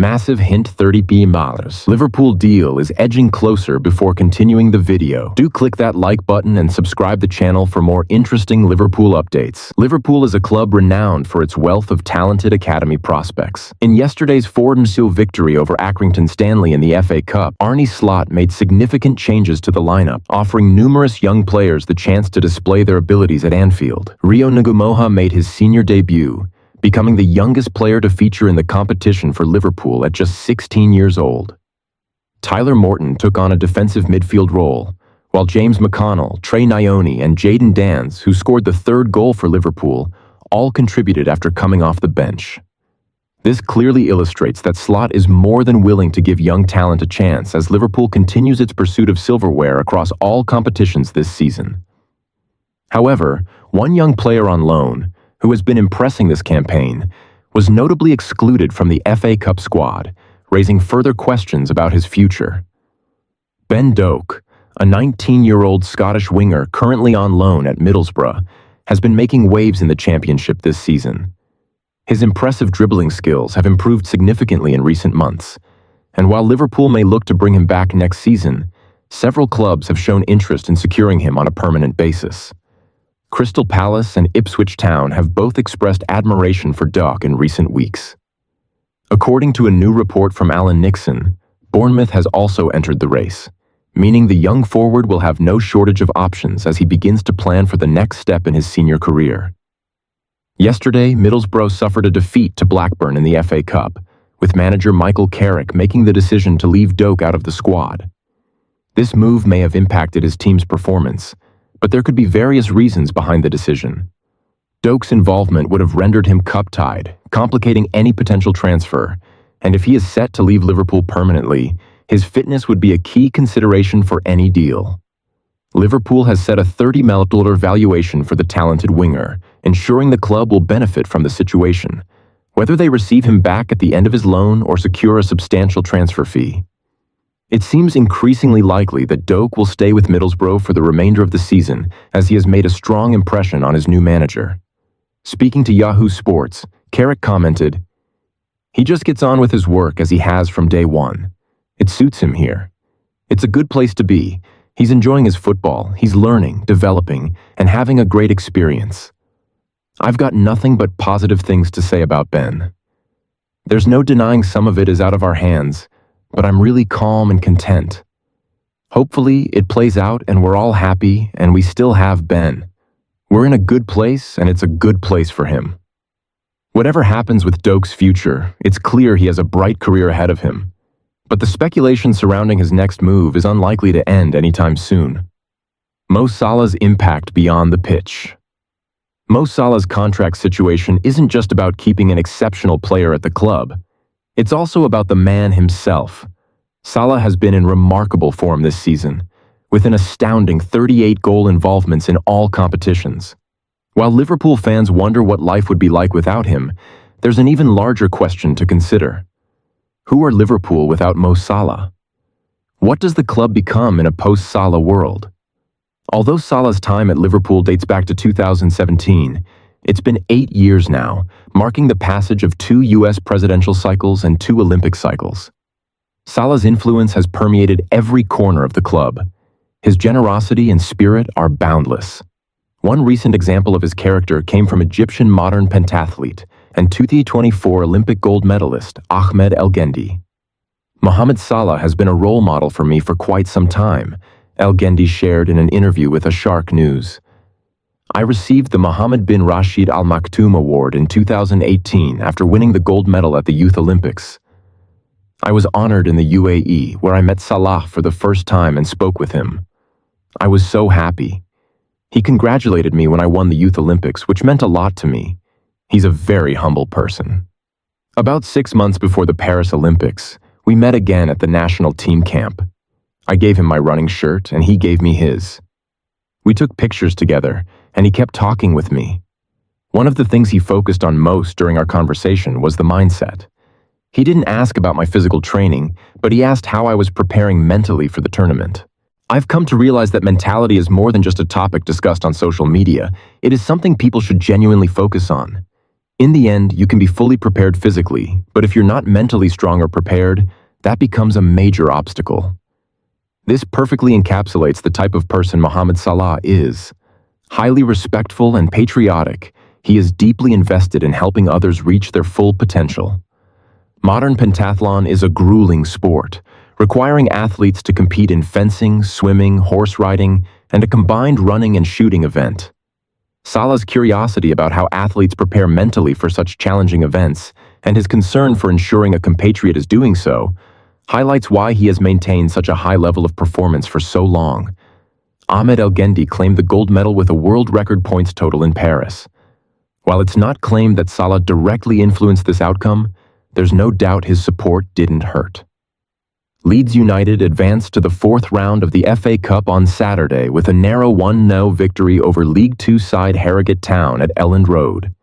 Massive hint $30 Liverpool deal is edging closer before continuing the video. Do click that like button and subscribe the channel for more interesting Liverpool updates. Liverpool is a club renowned for its wealth of talented academy prospects. In yesterday's 4-0 victory over Accrington Stanley in the FA Cup, Arne Slot made significant changes to the lineup, offering numerous young players the chance to display their abilities at Anfield. Rio Ngumoha made his senior debut, becoming the youngest player to feature in the competition for Liverpool at just 16 years old. Tyler Morton took on a defensive midfield role, while James McConnell, Trey Nyoni, and Jayden Danns, who scored the third goal for Liverpool, all contributed after coming off the bench. This clearly illustrates that Slot is more than willing to give young talent a chance as Liverpool continues its pursuit of silverware across all competitions this season. However, one young player on loan, who has been impressing this campaign, was notably excluded from the FA Cup squad, raising further questions about his future. Ben Doak, a 19-year-old Scottish winger currently on loan at Middlesbrough, has been making waves in the Championship this season. His impressive dribbling skills have improved significantly in recent months, and while Liverpool may look to bring him back next season, several clubs have shown interest in securing him on a permanent basis. Crystal Palace and Ipswich Town have both expressed admiration for Doak in recent weeks. According to a new report from Alan Nixon, Bournemouth has also entered the race, meaning the young forward will have no shortage of options as he begins to plan for the next step in his senior career. Yesterday, Middlesbrough suffered a defeat to Blackburn in the FA Cup, with manager Michael Carrick making the decision to leave Doak out of the squad. This move may have impacted his team's performance, but there could be various reasons behind the decision. Doak's involvement would have rendered him cup-tied, complicating any potential transfer, and if he is set to leave Liverpool permanently, his fitness would be a key consideration for any deal. Liverpool has set a $30 million valuation for the talented winger, ensuring the club will benefit from the situation, whether they receive him back at the end of his loan or secure a substantial transfer fee. It seems increasingly likely that Doak will stay with Middlesbrough for the remainder of the season, as he has made a strong impression on his new manager. Speaking to Yahoo Sports, Carrick commented, "He just gets on with his work as he has from day one. It suits him here. It's a good place to be. He's enjoying his football, he's learning, developing, and having a great experience. I've got nothing but positive things to say about Ben. There's no denying some of it is out of our hands, but I'm really calm and content. Hopefully, it plays out and we're all happy and we still have Ben. We're in a good place and it's a good place for him." Whatever happens with Doak's future, it's clear he has a bright career ahead of him. But the speculation surrounding his next move is unlikely to end anytime soon. Mo Salah's impact beyond the pitch. Mo Salah's contract situation isn't just about keeping an exceptional player at the club. It's also about the man himself. Salah has been in remarkable form this season, with an astounding 38 goal involvements in all competitions. While Liverpool fans wonder what life would be like without him, there's an even larger question to consider. Who are Liverpool without Mo Salah? What does the club become in a post-Salah world? Although Salah's time at Liverpool dates back to 2017, it's been 8 years now, marking the passage of 2 US presidential cycles and 2 Olympic cycles. Salah's influence has permeated every corner of the club. His generosity and spirit are boundless. One recent example of his character came from Egyptian modern pentathlete and 2024 Olympic gold medalist Ahmed El Gendi. "Mohamed Salah has been a role model for me for quite some time," El Gendi shared in an interview with Shark News. "I received the Mohammed bin Rashid Al Maktoum Award in 2018 after winning the gold medal at the Youth Olympics. I was honored in the UAE, where I met Salah for the first time and spoke with him. I was so happy. He congratulated me when I won the Youth Olympics, which meant a lot to me. He's a very humble person." About 6 months before the Paris Olympics, we met again at the national team camp. I gave him my running shirt and he gave me his. We took pictures together and he kept talking with me. One of the things he focused on most during our conversation was the mindset. He didn't ask about my physical training, but he asked how I was preparing mentally for the tournament. I've come to realize that mentality is more than just a topic discussed on social media. It is something people should genuinely focus on. In the end, you can be fully prepared physically, but if you're not mentally strong or prepared, that becomes a major obstacle. This perfectly encapsulates the type of person Mohamed Salah is. Highly respectful and patriotic, he is deeply invested in helping others reach their full potential. Modern pentathlon is a grueling sport, requiring athletes to compete in fencing, swimming, horse riding, and a combined running and shooting event. Salah's curiosity about how athletes prepare mentally for such challenging events, and his concern for ensuring a compatriot is doing so, highlights why he has maintained such a high level of performance for so long. Ahmed El Gendi claimed the gold medal with a world record points total in Paris. While it's not claimed that Salah directly influenced this outcome, there's no doubt his support didn't hurt. Leeds United advanced to the fourth round of the FA Cup on Saturday with a narrow 1-0 victory over League Two side Harrogate Town at Elland Road.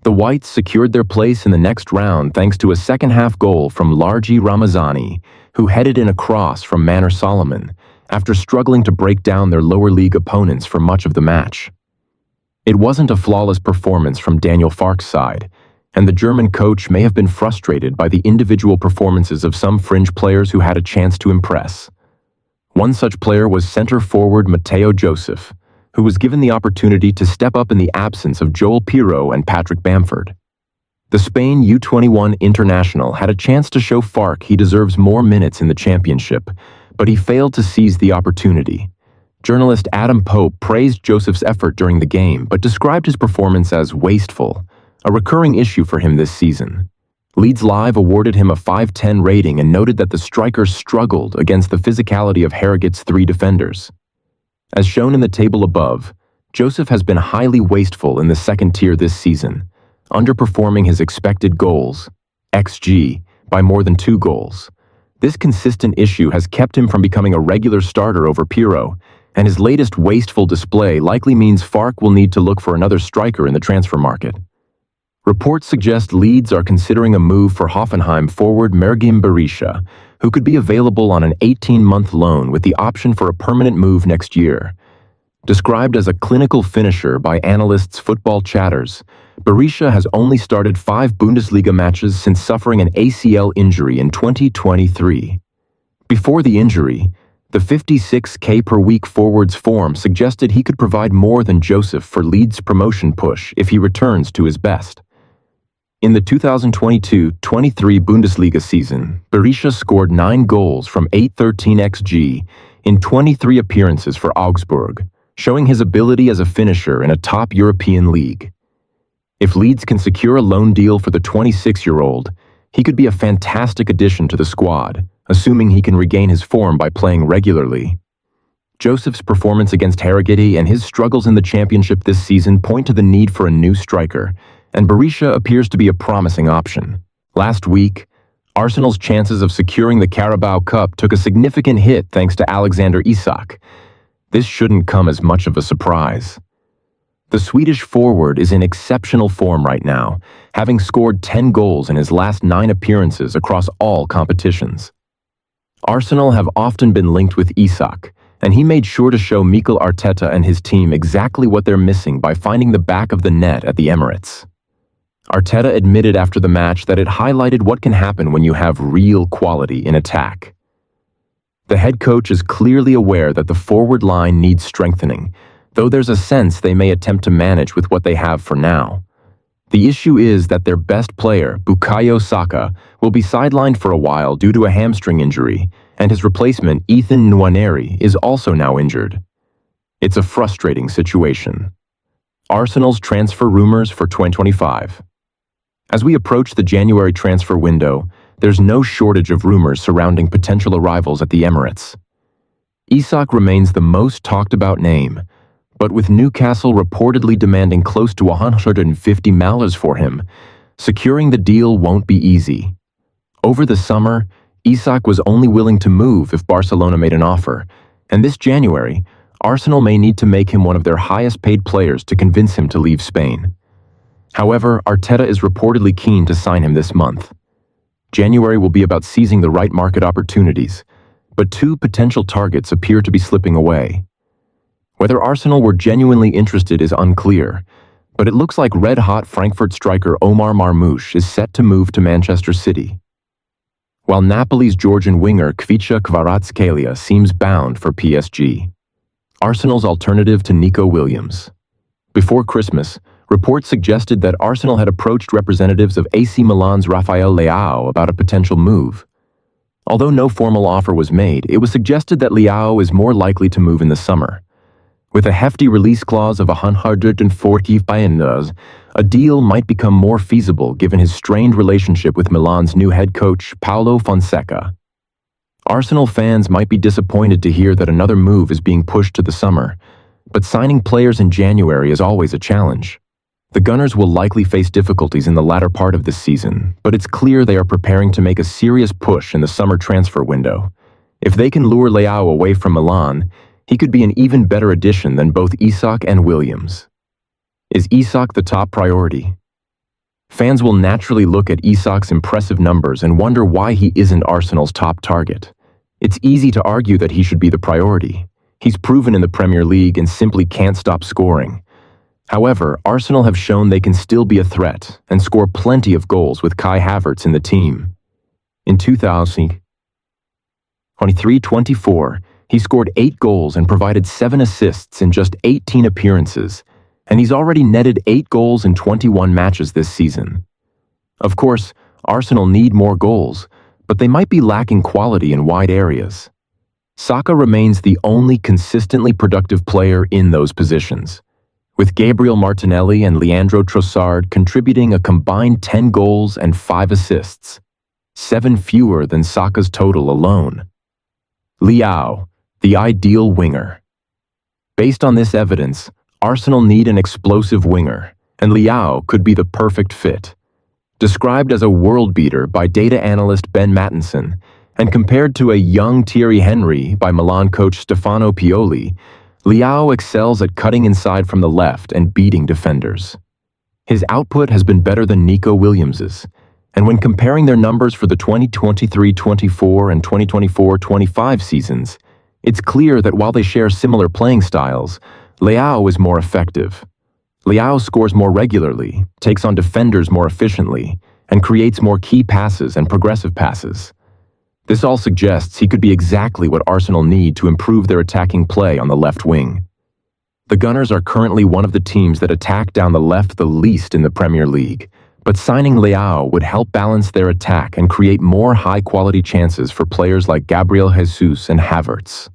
The Whites secured their place in the next round thanks to a second-half goal from Largi Ramazani, who headed in a cross from Manor Solomon, after struggling to break down their lower league opponents for much of the match. It wasn't a flawless performance from Daniel Farke's side, and the German coach may have been frustrated by the individual performances of some fringe players who had a chance to impress. One such player was centre forward Matteo Joseph, who was given the opportunity to step up in the absence of Joel Pirro and Patrick Bamford. The Spain U21 international had a chance to show Farke he deserves more minutes in the championship, but he failed to seize the opportunity. Journalist Adam Pope praised Joseph's effort during the game, but described his performance as wasteful, a recurring issue for him this season. Leeds Live awarded him a 5/10 rating and noted that the striker struggled against the physicality of Harrogate's three defenders. As shown in the table above, Joseph has been highly wasteful in the second tier this season, underperforming his expected goals, XG, by more than 2 goals. This consistent issue has kept him from becoming a regular starter over Pirro, and his latest wasteful display likely means Farke will need to look for another striker in the transfer market. Reports suggest Leeds are considering a move for Hoffenheim forward Shkodran Barisha, who could be available on an 18-month loan with the option for a permanent move next year. Described as a clinical finisher by analysts Football Chatters, Barisha has only started 5 Bundesliga matches since suffering an ACL injury in 2023. Before the injury, the 56K per week forward's form suggested he could provide more than Joseph for Leeds' promotion push if he returns to his best. In the 2022-23 Bundesliga season, Barisha scored 9 goals from 8.13 XG in 23 appearances for Augsburg, showing his ability as a finisher in a top European league. If Leeds can secure a loan deal for the 26-year-old, he could be a fantastic addition to the squad, assuming he can regain his form by playing regularly. Joseph's performance against Harrogate and his struggles in the championship this season point to the need for a new striker, and Barisha appears to be a promising option. Last week, Arsenal's chances of securing the Carabao Cup took a significant hit thanks to Alexander Isak. This shouldn't come as much of a surprise. The Swedish forward is in exceptional form right now, having scored 10 goals in his last 9 appearances across all competitions. Arsenal have often been linked with Isak, and he made sure to show Mikel Arteta and his team exactly what they're missing by finding the back of the net at the Emirates. Arteta admitted after the match that it highlighted what can happen when you have real quality in attack. The head coach is clearly aware that the forward line needs strengthening, though there's a sense they may attempt to manage with what they have for now. The issue is that their best player, Bukayo Saka, will be sidelined for a while due to a hamstring injury, and his replacement, Ethan Nwaneri, is also now injured. It's a frustrating situation. Arsenal's transfer rumors for 2025. As we approach the January transfer window, there's no shortage of rumors surrounding potential arrivals at the Emirates. Isak remains the most talked about name, but with Newcastle reportedly demanding close to 150 million for him, securing the deal won't be easy. Over the summer, Isak was only willing to move if Barcelona made an offer, and this January, Arsenal may need to make him one of their highest-paid players to convince him to leave Spain. However, Arteta is reportedly keen to sign him this month. January will be about seizing the right market opportunities, but 2 potential targets appear to be slipping away. Whether Arsenal were genuinely interested is unclear, But it looks like red-hot Frankfurt striker Omar Marmoush is set to move to Manchester City, while Napoli's Georgian winger Nketiah Kvaratskhelia seems bound for PSG. Arsenal's alternative to Nico Williams. Before Christmas, reports suggested that Arsenal had approached representatives of AC Milan's Rafael Leao about a potential move. Although no formal offer was made, it was suggested that Leao is more likely to move in the summer. With a hefty release clause of €140 million, a deal might become more feasible given his strained relationship with Milan's new head coach, Paulo Fonseca. Arsenal fans might be disappointed to hear that another move is being pushed to the summer, but signing players in January is always a challenge. The Gunners will likely face difficulties in the latter part of this season, but it's clear they are preparing to make a serious push in the summer transfer window. If they can lure Leao away from Milan, he could be an even better addition than both Isak and Williams. Is Isak the top priority? Fans will naturally look at Isak's impressive numbers and wonder why he isn't Arsenal's top target. It's easy to argue that he should be the priority. He's proven in the Premier League and simply can't stop scoring. However, Arsenal have shown they can still be a threat and score plenty of goals with Kai Havertz in the team. In 2023-24, he scored 8 goals and provided 7 assists in just 18 appearances, and he's already netted 8 goals in 21 matches this season. Of course, Arsenal need more goals, but they might be lacking quality in wide areas. Saka remains the only consistently productive player in those positions, with Gabriel Martinelli and Leandro Trossard contributing a combined 10 goals and 5 assists, 7 fewer than Saka's total alone. Leao, the ideal winger. Based on this evidence, Arsenal need an explosive winger, and Leao could be the perfect fit. Described as a world beater by data analyst Ben Mattinson, and compared to a young Thierry Henry by Milan coach Stefano Pioli, Leao excels at cutting inside from the left and beating defenders. His output has been better than Nico Williams's, and when comparing their numbers for the 2023-24 and 2024-25 seasons, it's clear that while they share similar playing styles, Leao is more effective. Leao scores more regularly, takes on defenders more efficiently, and creates more key passes and progressive passes. This all suggests he could be exactly what Arsenal need to improve their attacking play on the left wing. The Gunners are currently one of the teams that attack down the left the least in the Premier League, but signing Leao would help balance their attack and create more high-quality chances for players like Gabriel Jesus and Havertz.